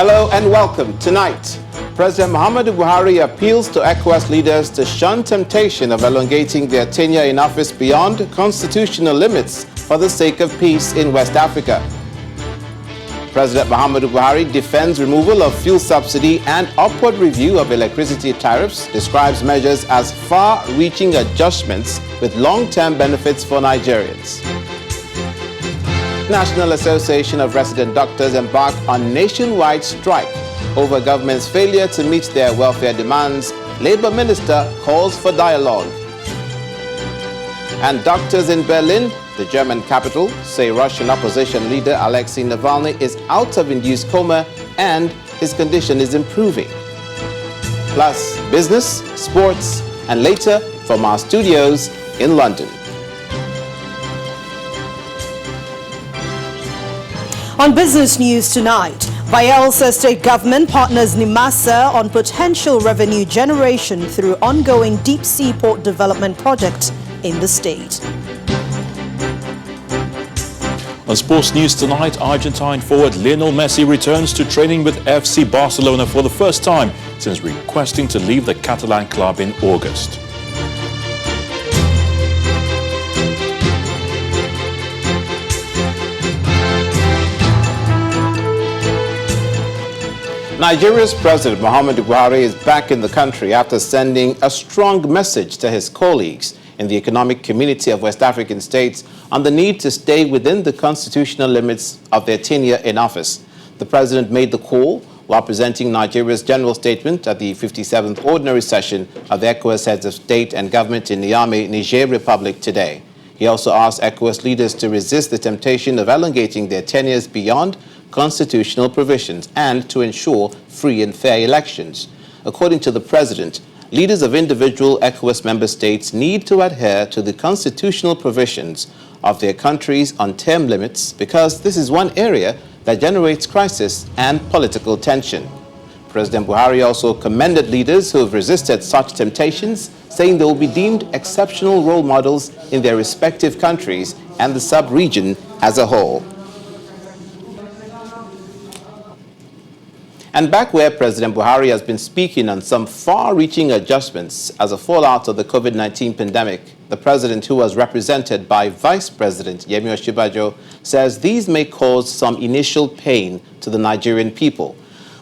Hello and welcome. Tonight, President Muhammadu Buhari appeals to ECOWAS leaders to shun temptation of elongating their tenure in office beyond constitutional limits for the sake of peace in West Africa. President Muhammadu Buhari defends removal of fuel subsidy and upward review of electricity tariffs, describes measures as far-reaching adjustments with long-term benefits for Nigerians. National Association of Resident Doctors embark on nationwide strike over government's failure to meet their welfare demands. Labour Minister calls for dialogue. And doctors in Berlin, the German capital, say Russian opposition leader Alexei Navalny is out of induced coma and his condition is improving. Plus, business, sports, and later from our studios in London. On business news tonight, Bayelsa State Government partners NIMASA on potential revenue generation through ongoing deep sea port development project in the state. On sports news tonight, Argentine forward Lionel Messi returns to training with FC Barcelona for the first time since requesting to leave the Catalan club in August. Nigeria's President Muhammadu Buhari is back in the country after sending a strong message to his colleagues in the economic community of West African states on the need to stay within the constitutional limits of their tenure in office. The president made the call while presenting Nigeria's general statement at the 57th ordinary session of the ECOWAS heads of state and government in Niamey, Niger Republic today. He also asked ECOWAS leaders to resist the temptation of elongating their tenures beyond constitutional provisions and to ensure free and fair elections. According to the president, leaders of individual ECOWAS member states need to adhere to the constitutional provisions of their countries on term limits because this is one area that generates crisis and political tension. President Buhari also commended leaders who have resisted such temptations, saying they will be deemed exceptional role models in their respective countries and the sub-region as a whole. And back where President Buhari has been speaking on some far-reaching adjustments as a fallout of the COVID-19 pandemic, the president, who was represented by Vice President Yemi Osinbajo, says these may cause some initial pain to the Nigerian people.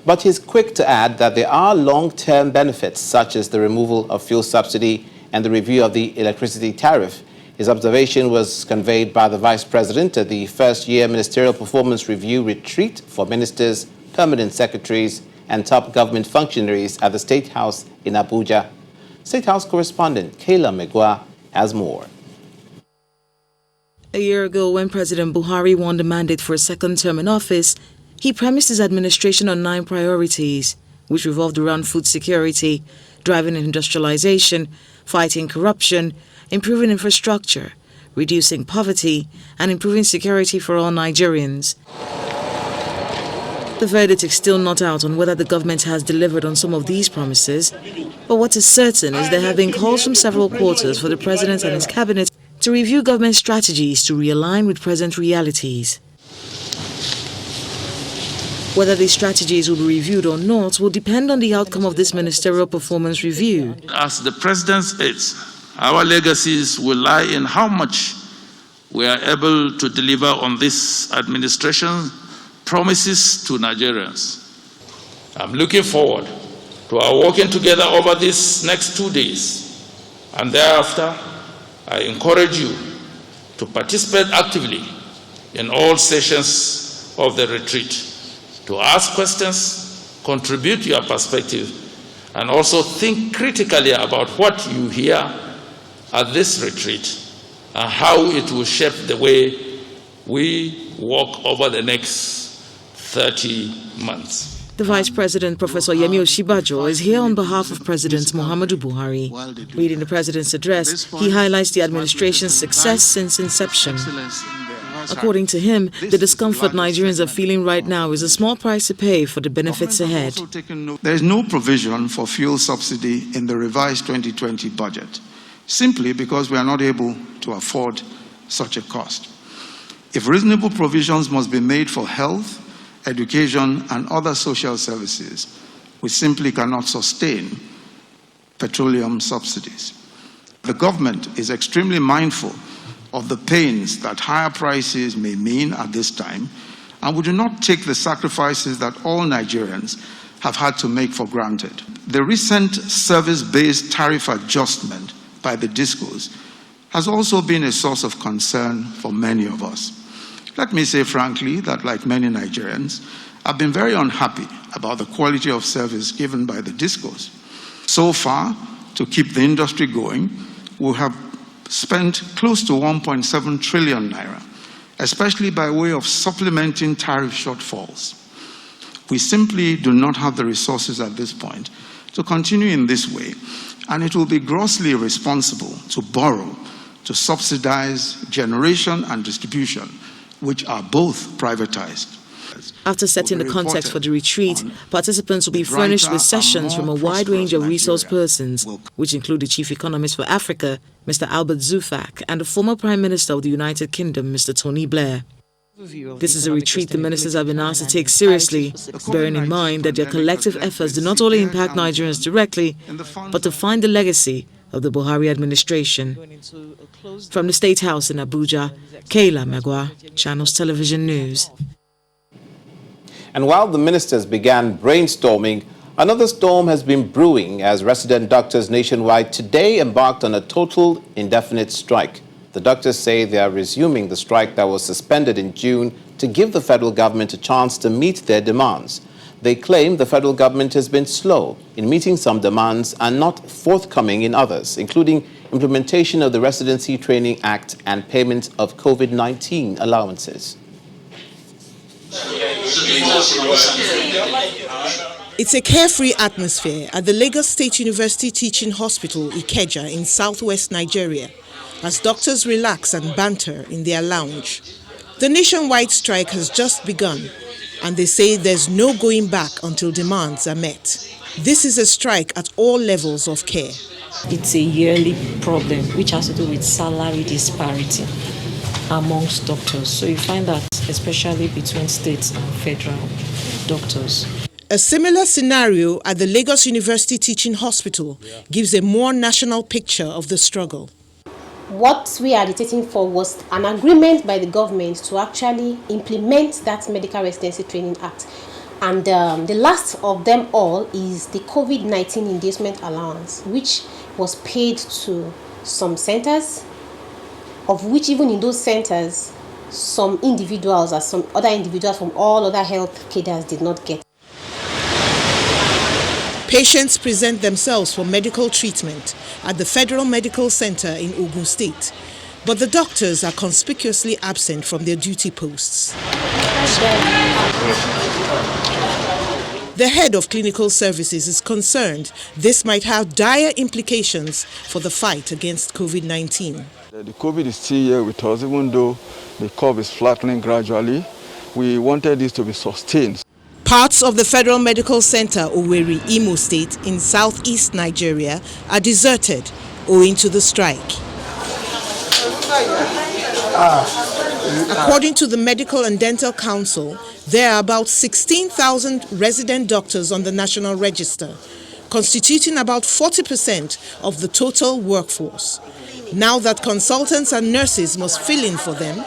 But he's quick to add that there are long-term benefits, such as the removal of fuel subsidy and the review of the electricity tariff. His observation was conveyed by the Vice President at the first-year Ministerial Performance Review retreat for ministers, permanent secretaries, and top government functionaries at the State House in Abuja. State House correspondent Kayla Megwa has more. A year ago, when President Buhari won the mandate for a second term in office, he premised his administration on 9 priorities, which revolved around food security, driving industrialization, fighting corruption, improving infrastructure, reducing poverty, and improving security for all Nigerians. The verdict is still not out on whether the government has delivered on some of these promises, but what is certain is there have been calls from several quarters for the president and his cabinet to review government strategies to realign with present realities. Whether these strategies will be reviewed or not will depend on the outcome of this ministerial performance review. As the president's aides, our legacies will lie in how much we are able to deliver on this administration promises to Nigerians. I'm looking forward to our working together over these next 2 days, and thereafter I encourage you to participate actively in all sessions of the retreat, to ask questions, contribute your perspective, and also think critically about what you hear at this retreat and how it will shape the way we walk over the next 30 months. The Vice President, Professor Yemi Osinbajo, is here on behalf of President Muhammadu Buhari. Reading the President's address, he highlights the administration's success since inception. According to him, the discomfort Nigerians are feeling right now is a small price to pay for the benefits ahead. There is no provision for fuel subsidy in the revised 2020 budget, simply because we are not able to afford such a cost. If reasonable provisions must be made for health, education, and other social services, we simply cannot sustain petroleum subsidies. The government is extremely mindful of the pains that higher prices may mean at this time, and we do not take the sacrifices that all Nigerians have had to make for granted. The recent service-based tariff adjustment by the DISCOs has also been a source of concern for many of us. Let me say frankly that, like many Nigerians, I've been very unhappy about the quality of service given by the DISCOs. So far, to keep the industry going, we have spent close to 1.7 trillion naira, especially by way of supplementing tariff shortfalls. We simply do not have the resources at this point to continue in this way, and it will be grossly irresponsible to borrow to subsidize generation and distribution, which are both privatized. After setting the context for the retreat, participants will be furnished with sessions from a wide range of resource persons, which include the Chief Economist for Africa, Mr. Albert Zufak, and the former Prime Minister of the United Kingdom, Mr. Tony Blair. This is a retreat the ministers have been asked to take seriously, bearing in mind that their collective efforts do not only impact Nigerians directly, but to find the legacy of the Buhari administration. From the State House in Abuja, Kayla Magwa, Channels Television News. And while the ministers began brainstorming, another storm has been brewing as resident doctors nationwide today embarked on a total indefinite strike. The doctors say they are resuming the strike that was suspended in June to give the federal government a chance to meet their demands. They claim the federal government has been slow in meeting some demands and not forthcoming in others, including implementation of the Residency Training Act and payment of COVID-19 allowances. It's a carefree atmosphere at the Lagos State University Teaching Hospital, Ikeja, in southwest Nigeria, as doctors relax and banter in their lounge. The nationwide strike has just begun, and they say there's no going back until demands are met. This is a strike at all levels of care. It's a yearly problem which has to do with salary disparity amongst doctors. So you find that especially between states and federal doctors. A similar scenario at the Lagos University Teaching Hospital gives a more national picture of the struggle. What we are agitating for was an agreement by the government to actually implement that Medical Residency Training Act. And the last of them all is the COVID-19 inducement allowance, which was paid to some centers, of which even in those centers, some individuals or some other individuals from all other health cadres did not get. Patients present themselves for medical treatment at the Federal Medical Center in Ogun State, but the doctors are conspicuously absent from their duty posts. The head of clinical services is concerned this might have dire implications for the fight against COVID-19. The COVID is still here with us, even though the curve is flattening gradually. We wanted this to be sustained. Parts of the Federal Medical Center, Owerri, Imo State, in southeast Nigeria, are deserted owing to the strike. According to the Medical and Dental Council, there are about 16,000 resident doctors on the National Register, constituting about 40% of the total workforce. Now that consultants and nurses must fill in for them,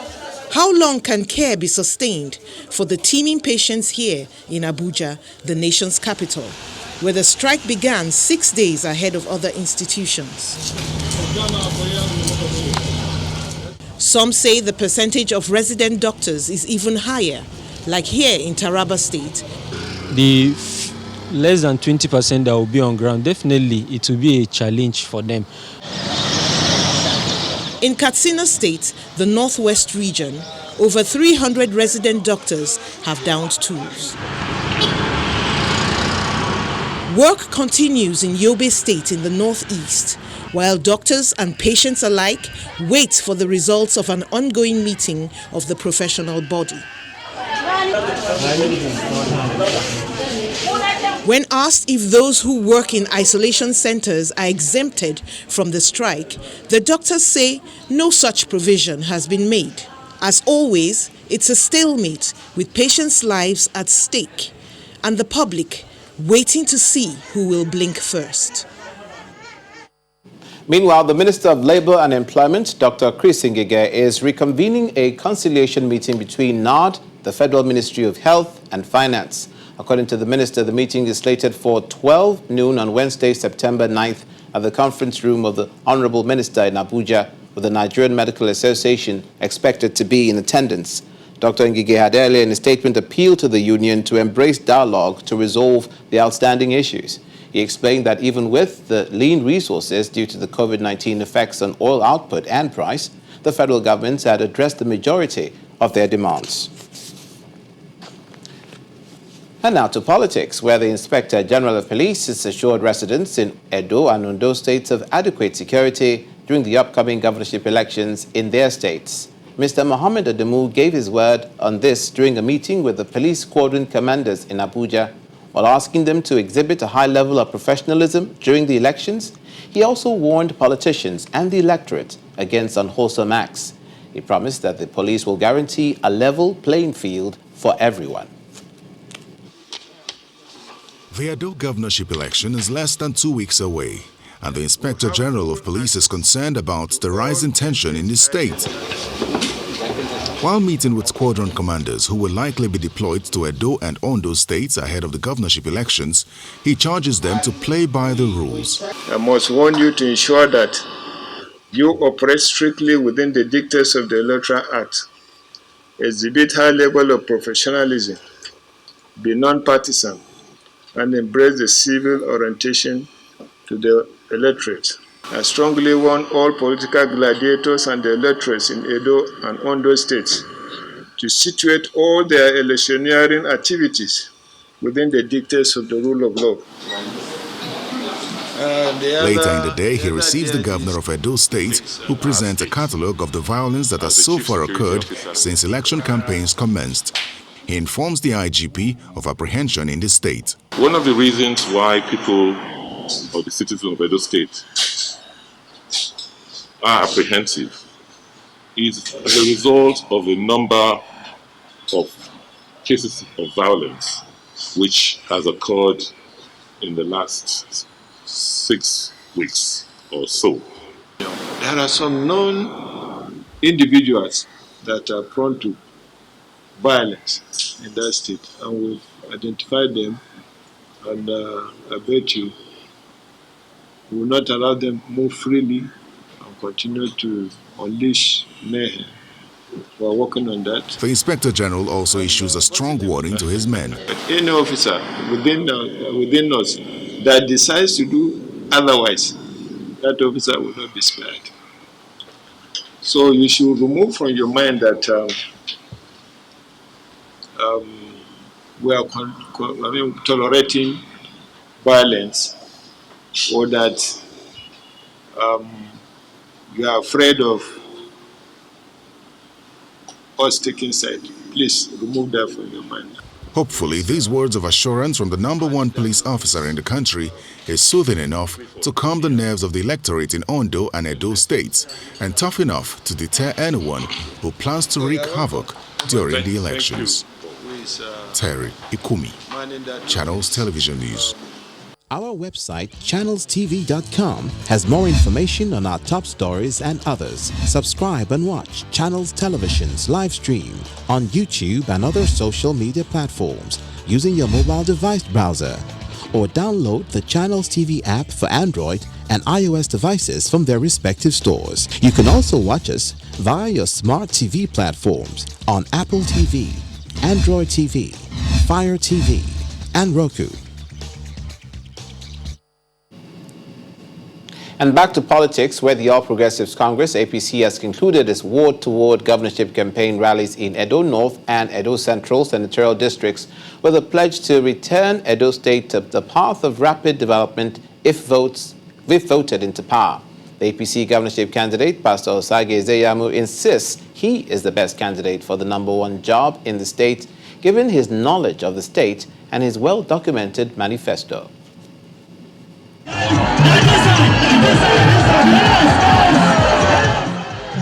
how long can care be sustained for the teeming patients here in Abuja, the nation's capital, where the strike began 6 days ahead of other institutions? Some say the percentage of resident doctors is even higher, like here in Taraba State. The less than 20% that will be on ground, definitely it will be a challenge for them. In Katsina State, the northwest region, over 300 resident doctors have downed tools. Work continues in Yobe State in the northeast, while doctors and patients alike wait for the results of an ongoing meeting of the professional body. When asked if those who work in isolation centers are exempted from the strike, the doctors say no such provision has been made. As always, It's a stalemate with patients' lives at stake and the public waiting to see who will blink first. Meanwhile, the Minister of Labour and Employment, Dr. Chris Ngige, is reconvening a conciliation meeting between NARD, the Federal Ministry of Health and Finance. According to the minister, the meeting is slated for 12 noon on Wednesday, September 9th at the conference room of the Honorable Minister in Abuja, with the Nigerian Medical Association expected to be in attendance. Dr. Ngige had earlier in a statement appealed to the union to embrace dialogue to resolve the outstanding issues. He explained that even with the lean resources due to the COVID-19 effects on oil output and price, the federal government had addressed the majority of their demands. And now to politics, where the Inspector General of Police has assured residents in Edo and Ondo states of adequate security during the upcoming governorship elections in their states. Mr. Mohammed Adamu gave his word on this during a meeting with the police squadron commanders in Abuja. While asking them to exhibit a high level of professionalism during the elections, he also warned politicians and the electorate against unwholesome acts. He promised that the police will guarantee a level playing field for everyone. The Edo governorship election is less than 2 weeks away, and the Inspector General of Police is concerned about the rising tension in the state. While meeting with squadron commanders who will likely be deployed to Edo and Ondo states ahead of the governorship elections, he charges them to play by the rules. I must warn you to ensure that you operate strictly within the dictates of the Electoral Act, exhibit high level of professionalism, be non-partisan, and embrace the civil orientation to the electorate. I strongly warn all political gladiators and the electorates in Edo and Ondo states to situate all their electioneering activities within the dictates of the rule of law. Later in the day, he receives the governor of Edo State, who presents a catalogue of the violence that has so far occurred since election campaigns commenced. He informs the IGP of apprehension in the state. One of the reasons why people or the citizens of Edo State are apprehensive is as a result of a number of cases of violence which has occurred in the last 6 weeks or so. There are some known individuals that are prone to violence in that state, and we've identified them, and I bet you we will not allow them to move freely and continue to unleash mayhem. We are working on that. The Inspector General also issues a strong warning to his men. Any officer within us that decides to do otherwise, that officer will not be spared. So you should remove from your mind that we are tolerating violence, or that you are afraid of us taking side. Please remove that from your mind. Hopefully, these words of assurance from the #1 police officer in the country is soothing enough to calm the nerves of the electorate in Ondo and Edo states, and tough enough to deter anyone who plans to wreak havoc during the elections. Terry Ikumi, Channels Television News. Our website, channelstv.com, has more information on our top stories and others. Subscribe and watch Channels Television's live stream on YouTube and other social media platforms using your mobile device browser, or download the Channels TV app for Android and iOS devices from their respective stores. You can also watch us via your smart TV platforms on Apple TV, Android TV, Fire TV, and Roku. And back to politics, where the All Progressives Congress, APC, has concluded its ward-to-ward governorship campaign rallies in Edo North and Edo Central senatorial districts with a pledge to return Edo State to the path of rapid development if voted into power. The APC governorship candidate, Pastor Osage Ezeyamu, insists he is the best candidate for the #1 job in the state, given his knowledge of the state and his well-documented manifesto.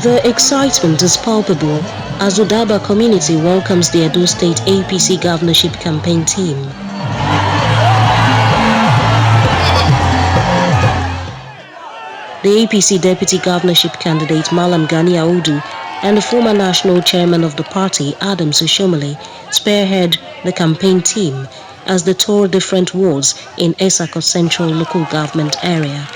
The excitement is palpable as Udaba community welcomes the Edo State APC governorship campaign team. The APC deputy governorship candidate Malam Gani Audu and the former national chairman of the party, Adam Sushomole, spearhead the campaign team as they tour different wards in Esako Central local government area.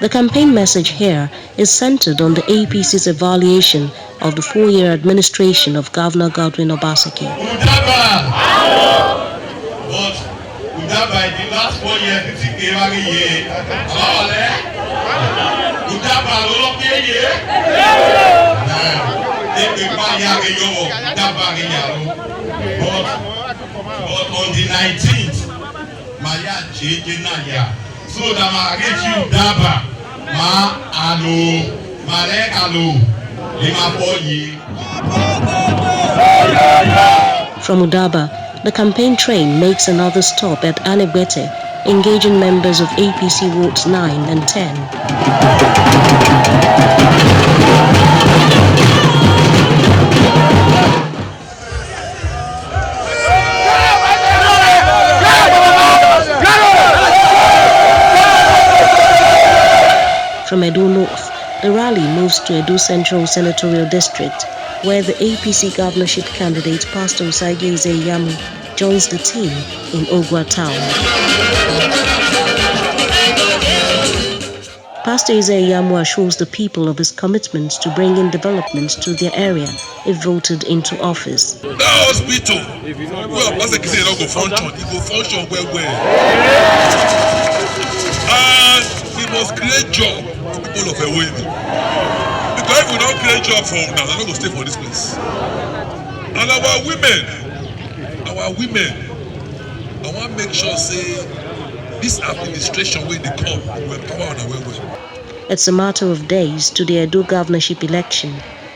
The campaign message here is centered on the APC's evaluation of the 4-year administration of Governor Godwin Obaseki. Udaba in the last 4 years, it's every year. Udaba but on the 19th, Maya Naya. So that I get you Udaba, Ma Alo, Malek Alo, Lima Boye. From Udaba, the campaign train makes another stop at Anebete, engaging members of APC Wards 9 and 10. From Edo North, the rally moves to Edo Central Senatorial District, where the APC governorship candidate Pastor Usagi Izeyamu joins the team in Ogwa Town. Pastor Izeyamu assures the people of his commitment to bring in development to their area if voted into office. The hospital, and we must create job for people of Ewoibi. Because if we don't create job for them, they're not going to stay for this place. And our women, I want to make sure say this administration when they come will empower on our way. It's a matter of days to the Edo governorship election,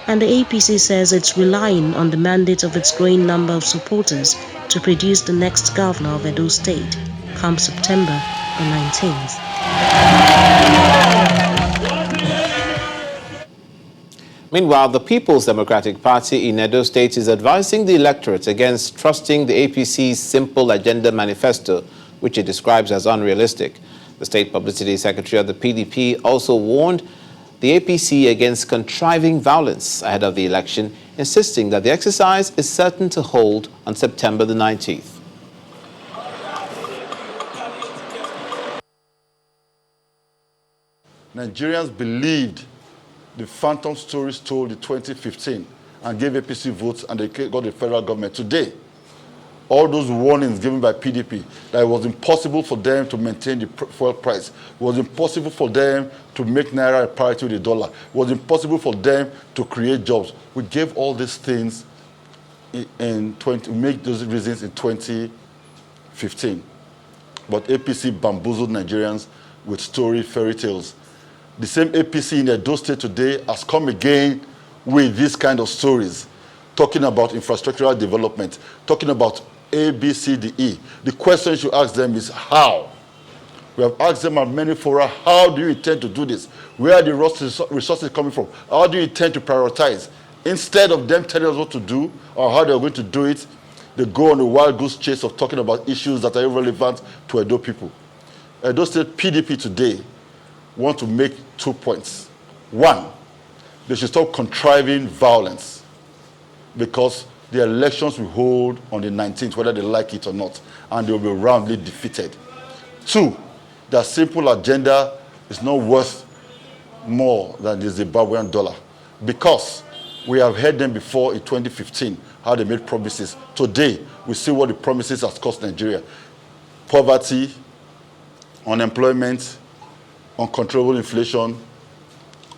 and the APC says it's relying on the mandate of its growing number of supporters to produce the next governor of Edo State come September the 19th. Meanwhile, the People's Democratic Party in Edo State is advising the electorate against trusting the APC's simple agenda manifesto, which it describes as unrealistic. The State Publicity Secretary of the PDP also warned the APC against contriving violence ahead of the election, insisting that the exercise is certain to hold on September the 19th. Nigerians believed the phantom stories told in 2015 and gave APC votes, and they got the federal government. Today, all those warnings given by PDP that it was impossible for them to maintain the fuel price, it was impossible for them to make Naira at parity with the dollar, it was impossible for them to create jobs. We gave all these things we made those reasons in 2015. But APC bamboozled Nigerians with fairy tales. The same APC in Edo State today has come again with these kind of stories, talking about infrastructural development, talking about A, B, C, D, E. The question you should ask them is how? We have asked them at many fora, how do you intend to do this? Where are the resources coming from? How do you intend to prioritize? Instead of them telling us what to do or how they're going to do it, they go on a wild goose chase of talking about issues that are irrelevant to Edo people. Edo State PDP today want to make 2 points. One, they should stop contriving violence, because the elections will hold on the 19th, whether they like it or not, and they will be roundly defeated. Two, their simple agenda is not worth more than the Zimbabwean dollar, because we have heard them before in 2015, how they made promises. Today, we see what the promises has cost Nigeria. Poverty, unemployment, uncontrollable inflation,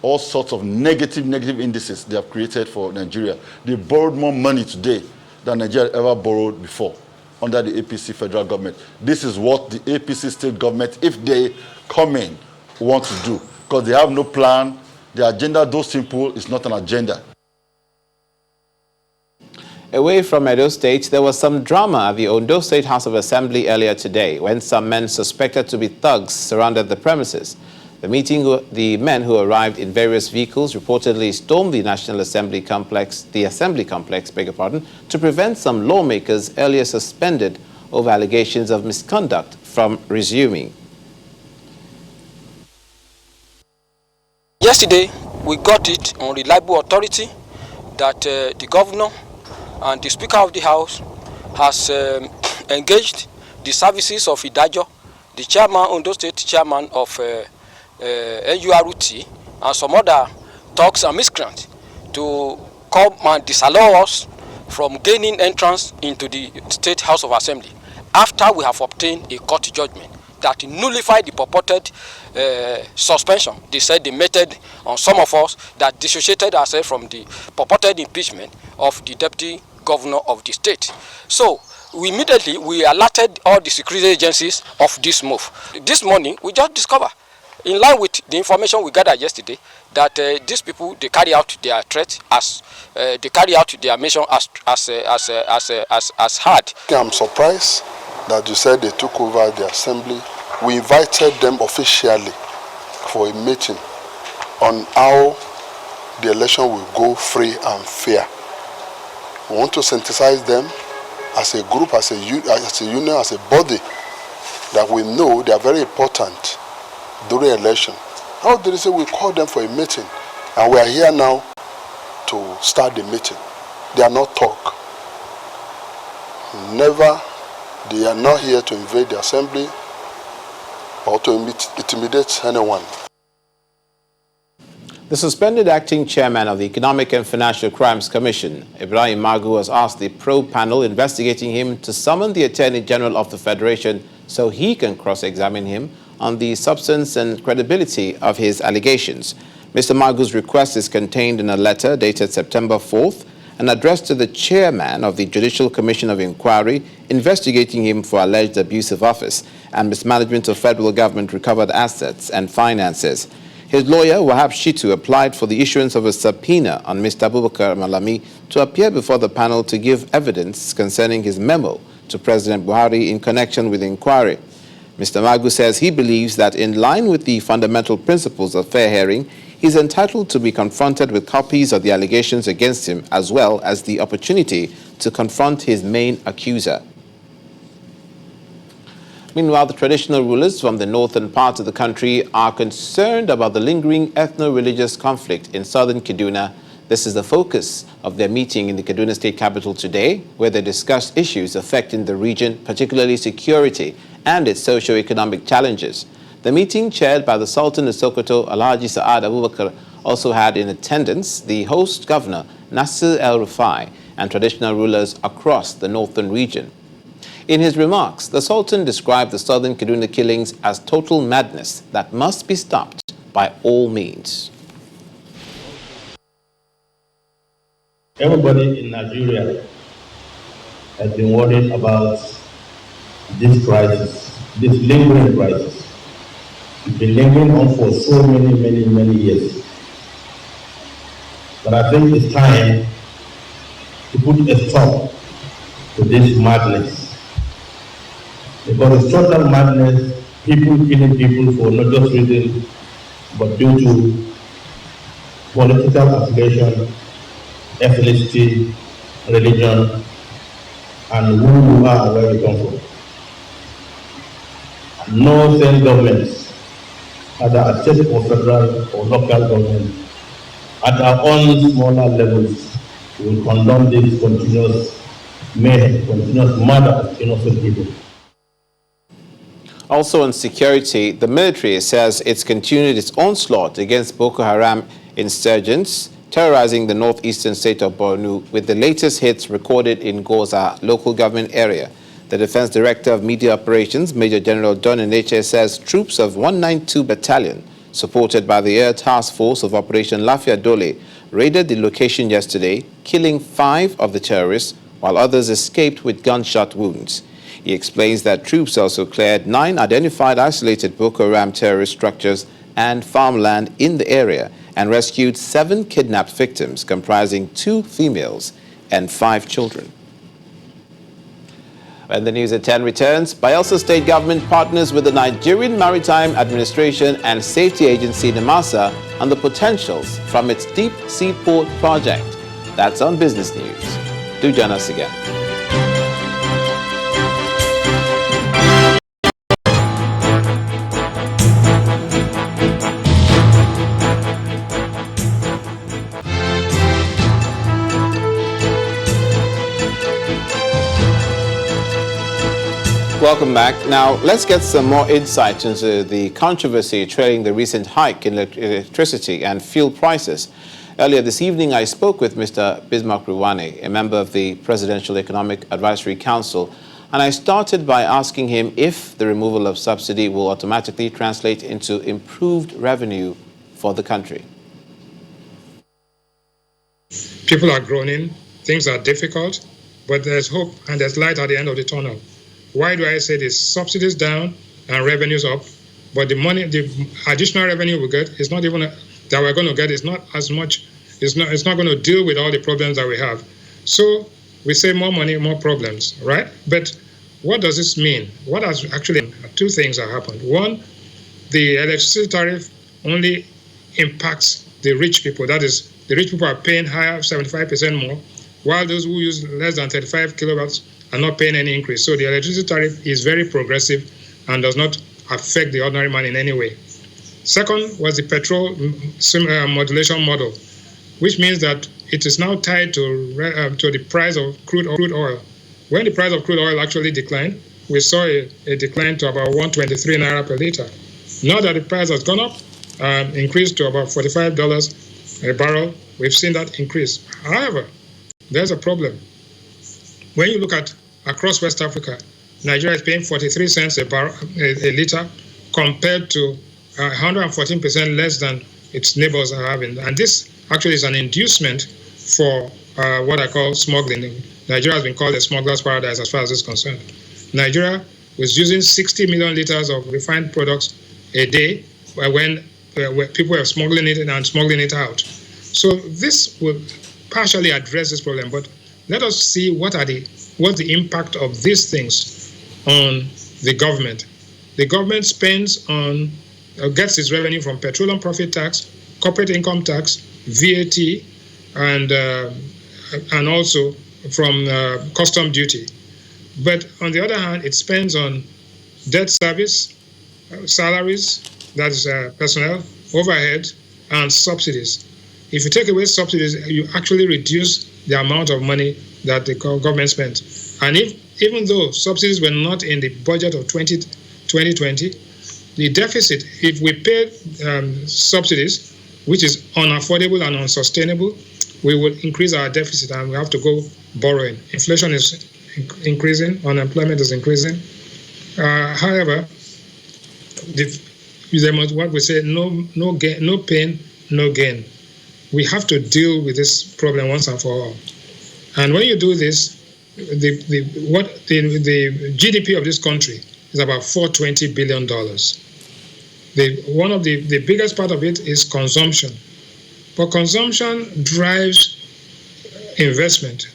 all sorts of negative indices they have created for Nigeria. They borrowed more money today than Nigeria ever borrowed before under the APC federal government. This is what the APC state government, if they come in, want to do, because they have no plan. The agenda, though simple, is not an agenda. Away from Edo State, there was some drama at the Ondo State House of Assembly earlier today when some men suspected to be thugs surrounded the premises. The men who arrived in various vehicles reportedly stormed the Assembly complex, to prevent some lawmakers earlier suspended over allegations of misconduct from resuming. Yesterday, we got it on reliable authority that the governor and the Speaker of the House has engaged the services of Idajo, the chairman, Ondo State chairman of NURT, and some other thugs and miscreants to come and disallow us from gaining entrance into the State House of Assembly after we have obtained a court judgment that nullified the purported suspension. They said they meted on some of us that dissociated ourselves from the purported impeachment of the deputy governor of the state. So we alerted all the security agencies of this move. This morning we just discovered, in line with the information we gathered yesterday, that these people, they carry out their threat as they carry out their mission as hard. I'm surprised that you said they took over the assembly. We invited them officially for a meeting on how the election will go free and fair. We want to synthesize them as a group, as a union, as a body, that we know they are very important during election. How did they say we call them for a meeting? And we are here now to start the meeting. They are not talk. Never, they are not here to invade the assembly or to intimidate anyone. The suspended acting chairman of the Economic and Financial Crimes Commission, Ibrahim Magu, has asked the probe panel investigating him to summon the Attorney General of the Federation so he can cross-examine him on the substance and credibility of his allegations. Mr. Magu's request is contained in a letter dated September 4th and addressed to the chairman of the Judicial Commission of Inquiry investigating him for alleged abuse of office and mismanagement of federal government recovered assets and finances. His lawyer, Wahab Shitu, applied for the issuance of a subpoena on Mr. Abubakar Malami to appear before the panel to give evidence concerning his memo to President Buhari in connection with the inquiry. Mr. Magu says he believes that in line with the fundamental principles of fair hearing, he is entitled to be confronted with copies of the allegations against him as well as the opportunity to confront his main accuser. Meanwhile, the traditional rulers from the northern part of the country are concerned about the lingering ethno-religious conflict in southern Kaduna. This is the focus of their meeting in the Kaduna State capital today, where they discussed issues affecting the region, particularly security and its socio-economic challenges. The meeting, chaired by the Sultan of Sokoto, Alhaji Saad Abubakar, also had in attendance the host governor, Nasir El-Rufai, and traditional rulers across the northern region. In his remarks, the Sultan described the southern Kaduna killings as total madness that must be stopped by all means. Everybody in Nigeria has been worried about this crisis, this lingering crisis. It's been lingering on for so many years. But I think it's time to put a stop to this madness. Because it's total madness, people killing people for not just reason, but due to political affiliation, ethnicity, religion, and who you are and where you come from. No state governments, either at state or federal or local government, at our own smaller levels, will condone this continuous mayhem, continuous murder of innocent people. Also on security, the military says it's continued its onslaught against Boko Haram insurgents terrorizing the northeastern state of Borno, with the latest hits recorded in Goza local government area. The Defense Director of Media Operations, Major General John Eneche, says troops of 192 Battalion, supported by the Air Task Force of Operation Lafia Dole, raided the location yesterday, killing 5 of the terrorists, while others escaped with gunshot wounds. He explains that troops also cleared 9 identified isolated Boko Haram terrorist structures and farmland in the area and rescued 7 kidnapped victims, comprising 2 females and 5 children. When the news at 10 returns, Bayelsa State government partners with the Nigerian Maritime Administration and Safety Agency, NIMASA, on the potentials from its deep sea port project. That's on Business News. Do join us again. Welcome back. Now, let's get some more insight into the controversy trailing the recent hike in electricity and fuel prices. Earlier this evening, I spoke with Mr. Bismarck Ruwane, a member of the Presidential Economic Advisory Council, and I started by asking him if the removal of subsidy will automatically translate into improved revenue for the country. People are groaning, things are difficult, but there's hope and there's light at the end of the tunnel. Why do I say this? Subsidies down and revenues up, but the money, the additional revenue we get is not even that we're going to get is not as much. It's not going to deal with all the problems that we have. So we say more money, more problems, right? But what does this mean? What has actually two things have happened. One, the electricity tariff only impacts the rich people. That is, the rich people are paying higher, 75% more, while those who use less than 35 kilowatts are not paying any increase. So the electricity tariff is very progressive and does not affect the ordinary man in any way. Second was the petrol modulation model, which means that it is now tied to the price of crude oil. When the price of crude oil actually declined, we saw a decline to about 123 naira per liter. Now that the price has gone up, increased to about $45 a barrel, we've seen that increase. However, there's a problem. When you look at across West Africa, Nigeria is paying 43 cents a liter compared to 114% less than its neighbors are having. And this actually is an inducement for what I call smuggling. Nigeria has been called a smuggler's paradise as far as this is concerned. Nigeria was using 60 million liters of refined products a day when people were smuggling it and smuggling it out. So this will partially address this problem, but let us see what's the impact of these things on the government. The government spends on, gets its revenue from petroleum profit tax, corporate income tax, VAT, and also from custom duty. But on the other hand, it spends on debt service, salaries, that is personnel, overhead, and subsidies. If you take away subsidies, you actually reduce the amount of money that the government spent. And even though subsidies were not in the budget of 2020, the deficit, if we pay subsidies, which is unaffordable and unsustainable, we will increase our deficit and we have to go borrowing. Inflation is increasing, unemployment is increasing. However, what we say, no pain, no gain. We have to deal with this problem once and for all. And when you do this, the GDP of this country is about $420 billion. One of the biggest part of it is consumption. But consumption drives investment.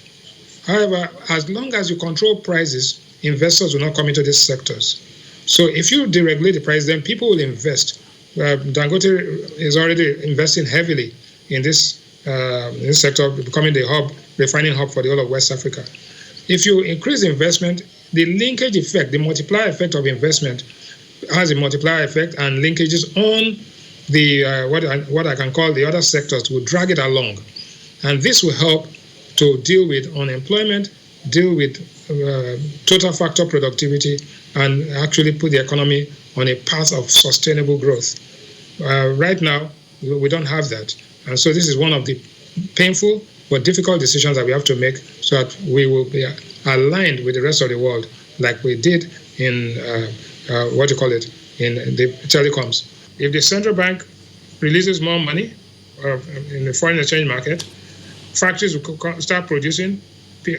However, as long as you control prices, investors will not come into these sectors. So if you deregulate the price, then people will invest. Dangote is already investing heavily in this sector, becoming the hub, refining hub for the whole of West Africa. If you increase investment, the linkage effect, the multiplier effect of investment has a multiplier effect, and linkages on the what I can call the other sectors will drag it along. And this will help to deal with unemployment, deal with total factor productivity, and actually put the economy on a path of sustainable growth. Right now, we don't have that. And so this is one of the painful but difficult decisions that we have to make so that we will be aligned with the rest of the world like we did in, in the telecoms. If the central bank releases more money in the foreign exchange market, factories will start producing,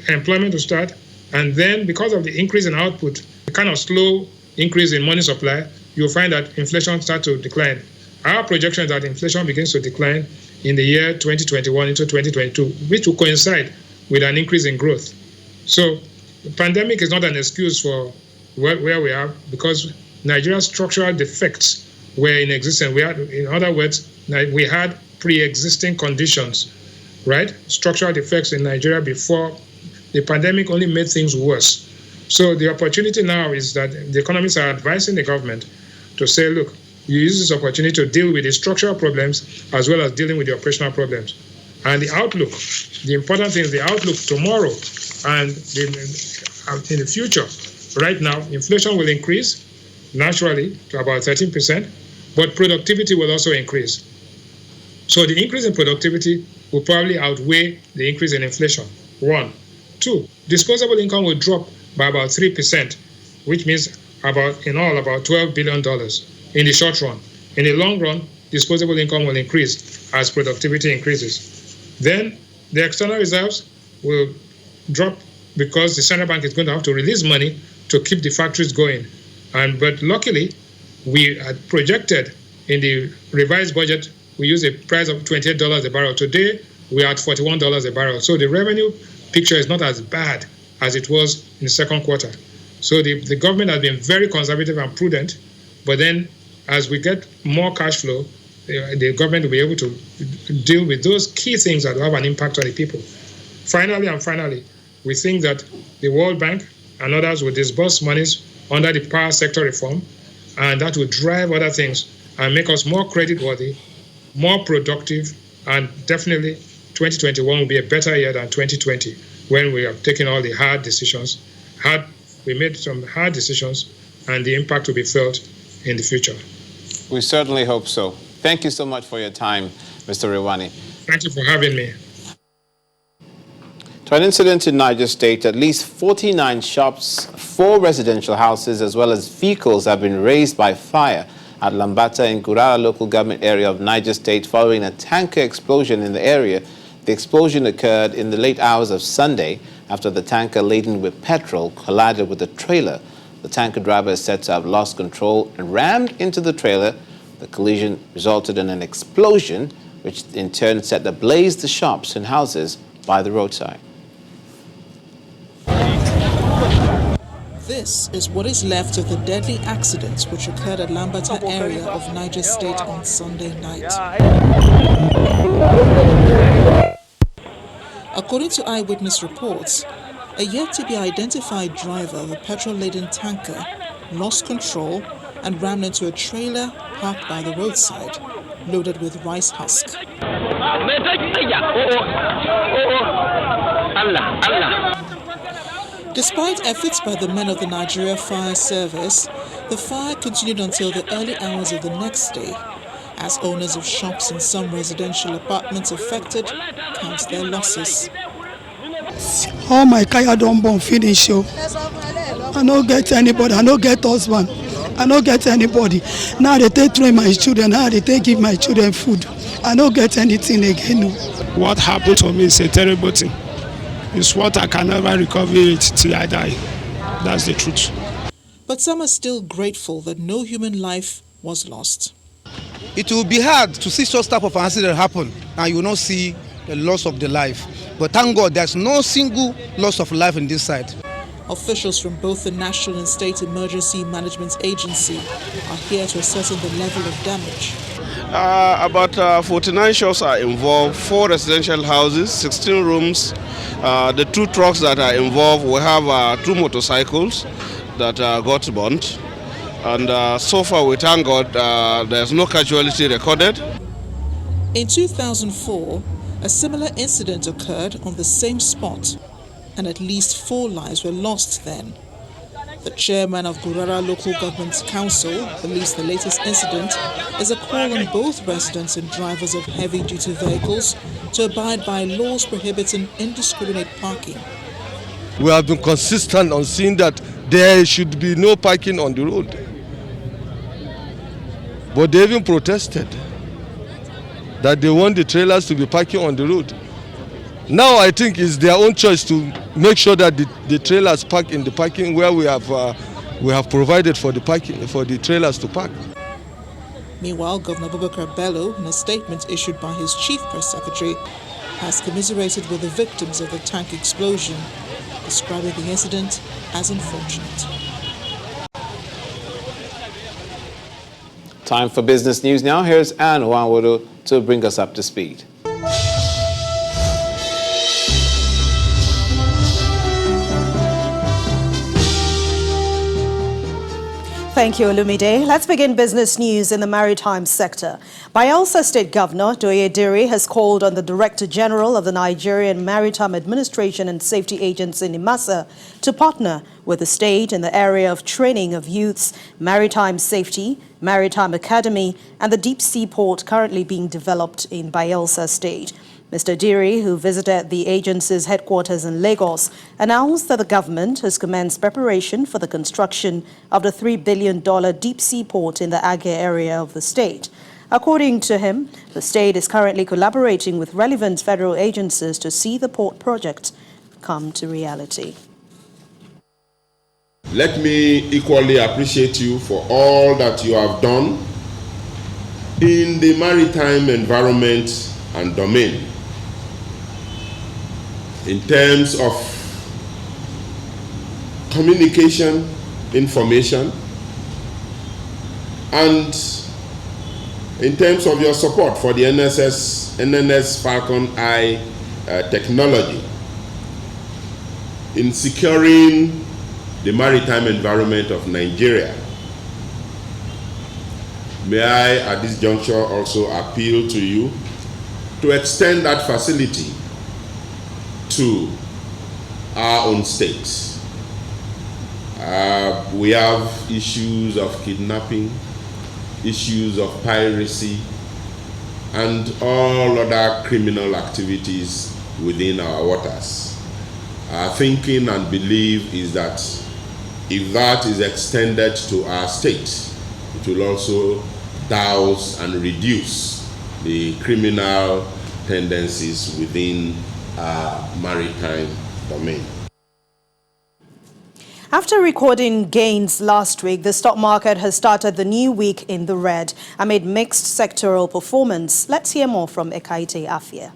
employment will start, and then because of the increase in output, the kind of slow increase in money supply, you'll find that inflation starts to decline. Our projection is that inflation begins to decline in the year 2021 into 2022, which will coincide with an increase in growth. So the pandemic is not an excuse for where we are, because Nigeria's structural defects were in existence. In other words, we had pre-existing conditions, right? Structural defects in Nigeria before the pandemic only made things worse. So the opportunity now is that the economists are advising the government to say, look, you use this opportunity to deal with the structural problems as well as dealing with the operational problems. And the outlook, the important thing is the outlook tomorrow and in the future. Right now, inflation will increase naturally to about 13%, but productivity will also increase. So the increase in productivity will probably outweigh the increase in inflation. 1. 2, disposable income will drop by about 3%, which means about $12 billion in the short run. In the long run, disposable income will increase as productivity increases. Then the external reserves will drop because the central bank is going to have to release money to keep the factories going. But luckily, we had projected in the revised budget, we used a price of $28 a barrel. Today, we are at $41 a barrel. So the revenue picture is not as bad as it was in the second quarter. So the government has been very conservative and prudent, but then as we get more cash flow, the government will be able to deal with those key things that will have an impact on the people. Finally, we think that the World Bank and others will disburse monies under the power sector reform, and that will drive other things and make us more creditworthy, more productive, and definitely 2021 will be a better year than 2020 when we have taken all the hard decisions. We made some hard decisions, and the impact will be felt in the future. We certainly hope so. Thank you so much for your time, Mr. Rewani. Thank you for having me. To an incident in Niger State, at least 49 shops, 4 residential houses, as well as vehicles have been razed by fire at Lambata in Gurara local government area of Niger State following a tanker explosion in the area. The explosion occurred in the late hours of Sunday after the tanker laden with petrol collided with a trailer. The tanker driver is said to have lost control and rammed into the trailer. The collision resulted in an explosion, which in turn set ablaze the shops and houses by the roadside. This is what is left of the deadly accident which occurred at Lambata area of Niger State on Sunday night. According to eyewitness reports, a yet-to-be-identified driver of a petrol-laden tanker lost control and rammed into a trailer parked by the roadside, loaded with rice husk. Despite efforts by the men of the Nigeria Fire Service, the fire continued until the early hours of the next day, as owners of shops in some residential apartments affected count their losses. All my kaya don burn finish. I don't get anybody, I don't get husband, I don't get anybody. Now they take train my children, now they take give my children food. I don't get anything again. What happened to me is a terrible thing. It's what I can never recover it till I die. That's the truth. But some are still grateful that no human life was lost. It will be hard to see such type of accident happen and you will not see the loss of the life. But thank God there's no single loss of life in this side. Officials from both the National and State Emergency Management Agency are here to ascertain the level of damage. About 49 shops are involved, 4 residential houses, 16 rooms. The 2 trucks that are involved, we have 2 motorcycles that got burnt. And so far, we thank God, there's no casualty recorded. In 2004, a similar incident occurred on the same spot, and at least 4 lives were lost then. The chairman of Gurara Local Government Council believes the latest incident is a call on both residents and drivers of heavy-duty vehicles to abide by laws prohibiting indiscriminate parking. We have been consistent on seeing that there should be no parking on the road. But they even protested that they want the trailers to be parking on the road. Now I think it's their own choice to make sure that the trailers park in the parking where we have provided for the trailers to park. Meanwhile, Governor Abubakar Bello, in a statement issued by his chief press secretary, has commiserated with the victims of the tank explosion. describing the incident as unfortunate. Time for business news now. Here's Anne Nwawodo to bring us up to speed. Thank you, Olumide. Let's begin business news in the maritime sector. Bayelsa State Governor Doye Diri has called on the Director General of the Nigerian Maritime Administration and Safety Agency, NIMASA, to partner with the state in the area of training of youths, maritime safety, maritime academy, and the deep sea port currently being developed in Bayelsa State. Mr. Diri, who visited the agency's headquarters in Lagos, announced that the government has commenced preparation for the construction of the $3 billion deep sea port in the Agge area of the state. According to him, the state is currently collaborating with relevant federal agencies to see the port project come to reality. Let me equally appreciate you for all that you have done in the maritime environment and domain. In terms of communication, information, and in terms of your support for the NNS Falcon Eye technology in securing the maritime environment of Nigeria. May I, at this juncture, also appeal to you to extend that facility to our own states. We have issues of kidnapping, issues of piracy, and all other criminal activities within our waters. Our thinking and belief is that if that is extended to our state, it will also douse and reduce the criminal tendencies within our maritime domain. After recording gains last week, the stock market has started the new week in the red amid mixed sectoral performance. Let's hear more from Ekaite Afia.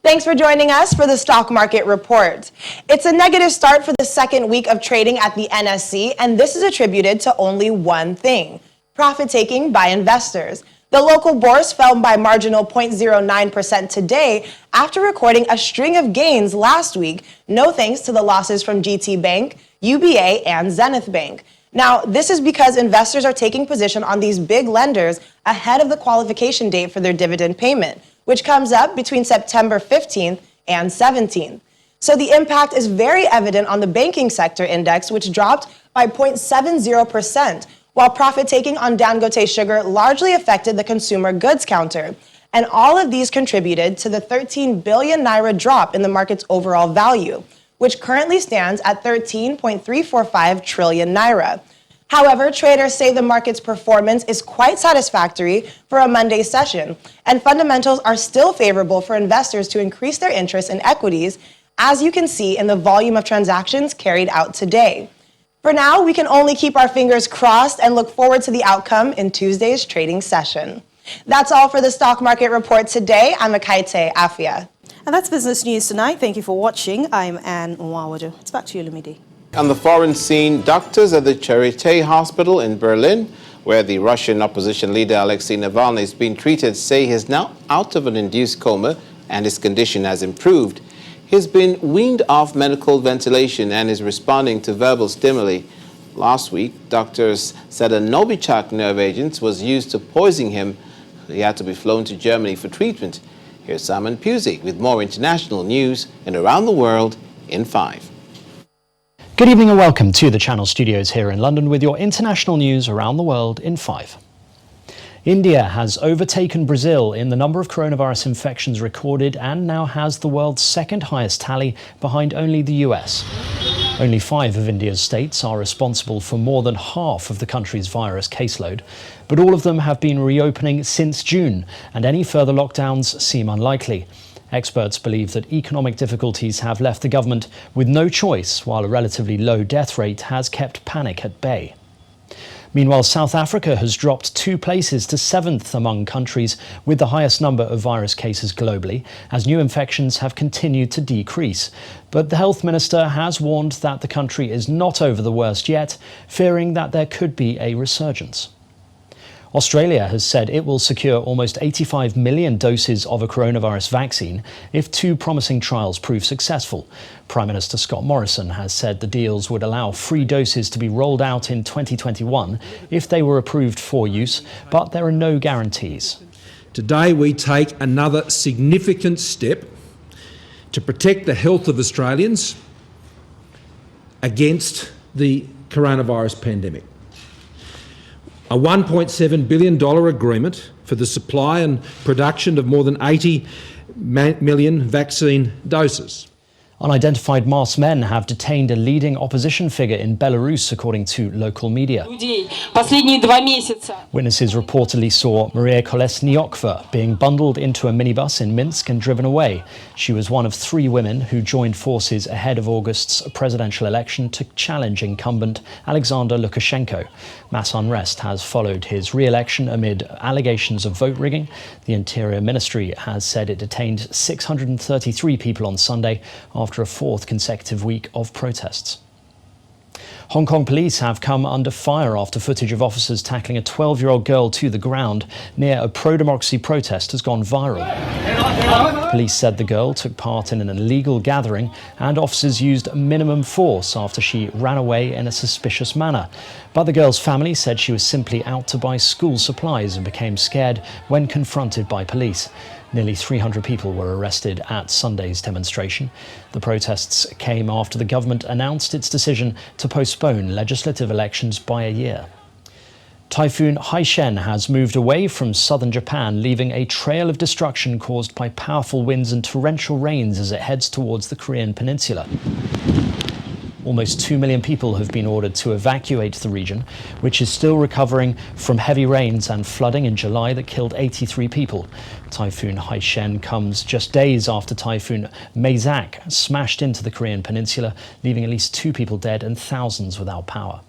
Thanks for joining us for the Stock Market Report. It's a negative start for the second week of trading at the NSE, and this is attributed to only one thing: profit-taking by investors. The local bourse fell by marginal 0.09% today after recording a string of gains last week, no thanks to the losses from GT Bank, UBA, and Zenith Bank. Now, this is because investors are taking position on these big lenders ahead of the qualification date for their dividend payment, which comes up between September 15th and 17th. So the impact is very evident on the banking sector index, which dropped by 0.70%, while profit-taking on Dangote Sugar largely affected the consumer goods counter. And all of these contributed to the 13 billion naira drop in the market's overall value, which currently stands at 13.345 trillion naira. However, traders say the market's performance is quite satisfactory for a Monday session, and fundamentals are still favorable for investors to increase their interest in equities, as you can see in the volume of transactions carried out today. For now, we can only keep our fingers crossed and look forward to the outcome in Tuesday's trading session. That's all for the Stock Market Report today. I'm Ekaite Afia. And that's business news tonight. Thank you for watching. I'm Anne Nwawodo. It's back to you, Lumide. On the foreign scene, doctors at the Charité Hospital in Berlin, where the Russian opposition leader Alexei Navalny is being treated, say he is now out of an induced coma and his condition has improved. He's been weaned off medical ventilation and is responding to verbal stimuli. Last week, doctors said a Novichok nerve agent was used to poison him. He had to be flown to Germany for treatment. Here's Simon Pusey with more international news and around the world in 5. Good evening and welcome to the Channel Studios here in London with your international news around the world in 5. India has overtaken Brazil in the number of coronavirus infections recorded and now has the world's second highest tally, behind only the US. Only 5 of India's states are responsible for more than half of the country's virus caseload, but all of them have been reopening since June, and any further lockdowns seem unlikely. Experts believe that economic difficulties have left the government with no choice, while a relatively low death rate has kept panic at bay. Meanwhile, South Africa has dropped 2 places to 7th among countries with the highest number of virus cases globally, as new infections have continued to decrease. But the health minister has warned that the country is not over the worst yet, fearing that there could be a resurgence. Australia has said it will secure almost 85 million doses of a coronavirus vaccine if 2 promising trials prove successful. Prime Minister Scott Morrison has said the deals would allow free doses to be rolled out in 2021 if they were approved for use, but there are no guarantees. Today we take another significant step to protect the health of Australians against the coronavirus pandemic. A $1.7 billion agreement for the supply and production of more than 80 million vaccine doses. Unidentified masked men have detained a leading opposition figure in Belarus, according to local media. Witnesses reportedly saw Maria Kolesniokova being bundled into a minibus in Minsk and driven away. She was one of 3 women who joined forces ahead of August's presidential election to challenge incumbent Alexander Lukashenko. Mass unrest has followed his re-election amid allegations of vote rigging. The Interior Ministry has said it detained 633 people on Sunday after a 4th consecutive week of protests. Hong Kong police have come under fire after footage of officers tackling a 12-year-old girl to the ground near a pro-democracy protest has gone viral. Police said the girl took part in an illegal gathering and officers used minimum force after she ran away in a suspicious manner. But the girl's family said she was simply out to buy school supplies and became scared when confronted by police. Nearly 300 people were arrested at Sunday's demonstration. The protests came after the government announced its decision to postpone legislative elections by a year. Typhoon Haishen has moved away from southern Japan, leaving a trail of destruction caused by powerful winds and torrential rains as it heads towards the Korean peninsula. Almost 2 million people have been ordered to evacuate the region, which is still recovering from heavy rains and flooding in July that killed 83 people. Typhoon Haishen comes just days after Typhoon Maysak smashed into the Korean peninsula, leaving at least 2 people dead and thousands without power.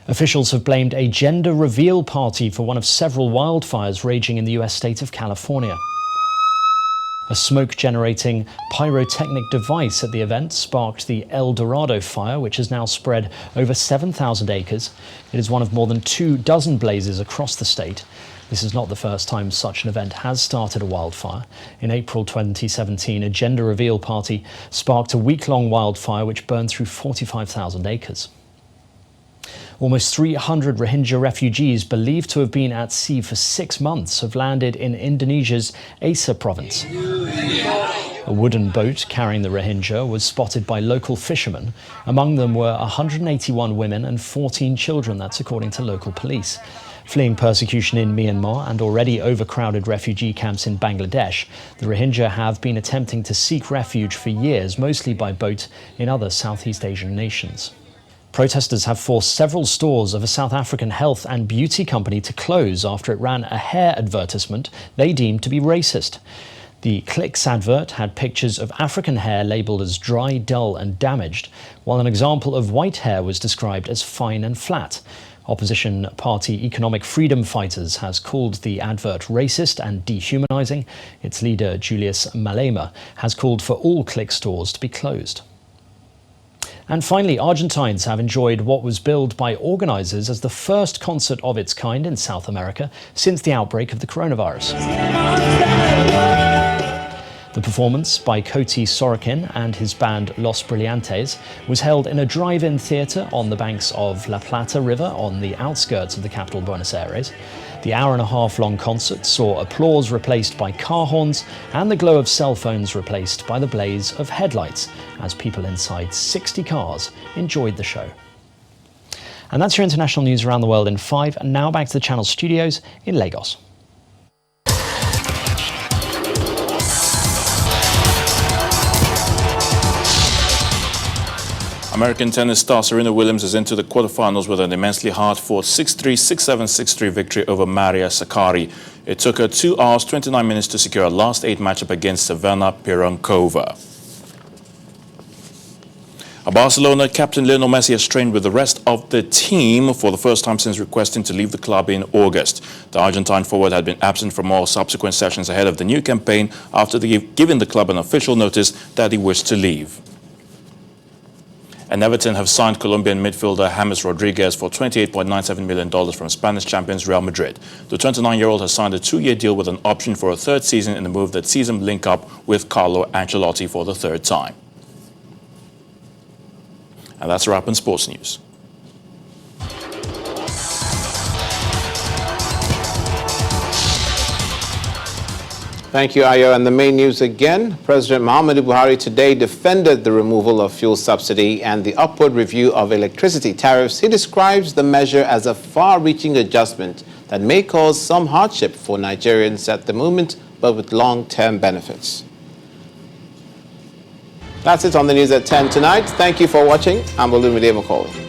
Officials have blamed a gender reveal party for one of several wildfires raging in the US state of California. A smoke-generating pyrotechnic device at the event sparked the El Dorado fire, which has now spread over 7,000 acres. It is one of more than 24 blazes across the state. This is not the first time such an event has started a wildfire. In April 2017, a gender reveal party sparked a week-long wildfire which burned through 45,000 acres. Almost 300 Rohingya refugees believed to have been at sea for 6 months have landed in Indonesia's Aceh province. A wooden boat carrying the Rohingya was spotted by local fishermen. Among them were 181 women and 14 children, that's according to local police. Fleeing persecution in Myanmar and already overcrowded refugee camps in Bangladesh, the Rohingya have been attempting to seek refuge for years, mostly by boat, in other Southeast Asian nations. Protesters have forced several stores of a South African health and beauty company to close after it ran a hair advertisement they deemed to be racist. The Clicks advert had pictures of African hair labelled as dry, dull and damaged, while an example of white hair was described as fine and flat. Opposition party Economic Freedom Fighters has called the advert racist and dehumanising. Its leader, Julius Malema, has called for all Click stores to be closed. And finally, Argentines have enjoyed what was billed by organisers as the first concert of its kind in South America since the outbreak of the coronavirus. The performance by Coti Sorokin and his band Los Brillantes was held in a drive-in theatre on the banks of La Plata River on the outskirts of the capital, Buenos Aires. The hour-and-a-half-long concert saw applause replaced by car horns and the glow of cell phones replaced by the blaze of headlights as people inside 60 cars enjoyed the show. And that's your international news around the world in 5. And now back to the Channel studios in Lagos. American tennis star Serena Williams is into the quarterfinals with an immensely hard-fought 6-3, 6-7, 6-3 victory over Maria Sakkari. It took her 2 hours, 29 minutes to secure a last 8 matchup against Savannah Pirankova. Barcelona captain Lionel Messi has trained with the rest of the team for the first time since requesting to leave the club in August. The Argentine forward had been absent from all subsequent sessions ahead of the new campaign after giving the club an official notice that he wished to leave. And Everton have signed Colombian midfielder James Rodriguez for $28.97 million from Spanish champions Real Madrid. The 29-year-old has signed a 2-year deal with an option for a third season in a move that sees him link up with Carlo Ancelotti for the third time. And that's a wrap on sports news. Thank you, Ayo. And the main news again. President Muhammadu Buhari today defended the removal of fuel subsidy and the upward review of electricity tariffs. He describes the measure as a far-reaching adjustment that may cause some hardship for Nigerians at the moment, but with long-term benefits. That's it on the news at 10 tonight. Thank you for watching. I'm Olumide Macaulay.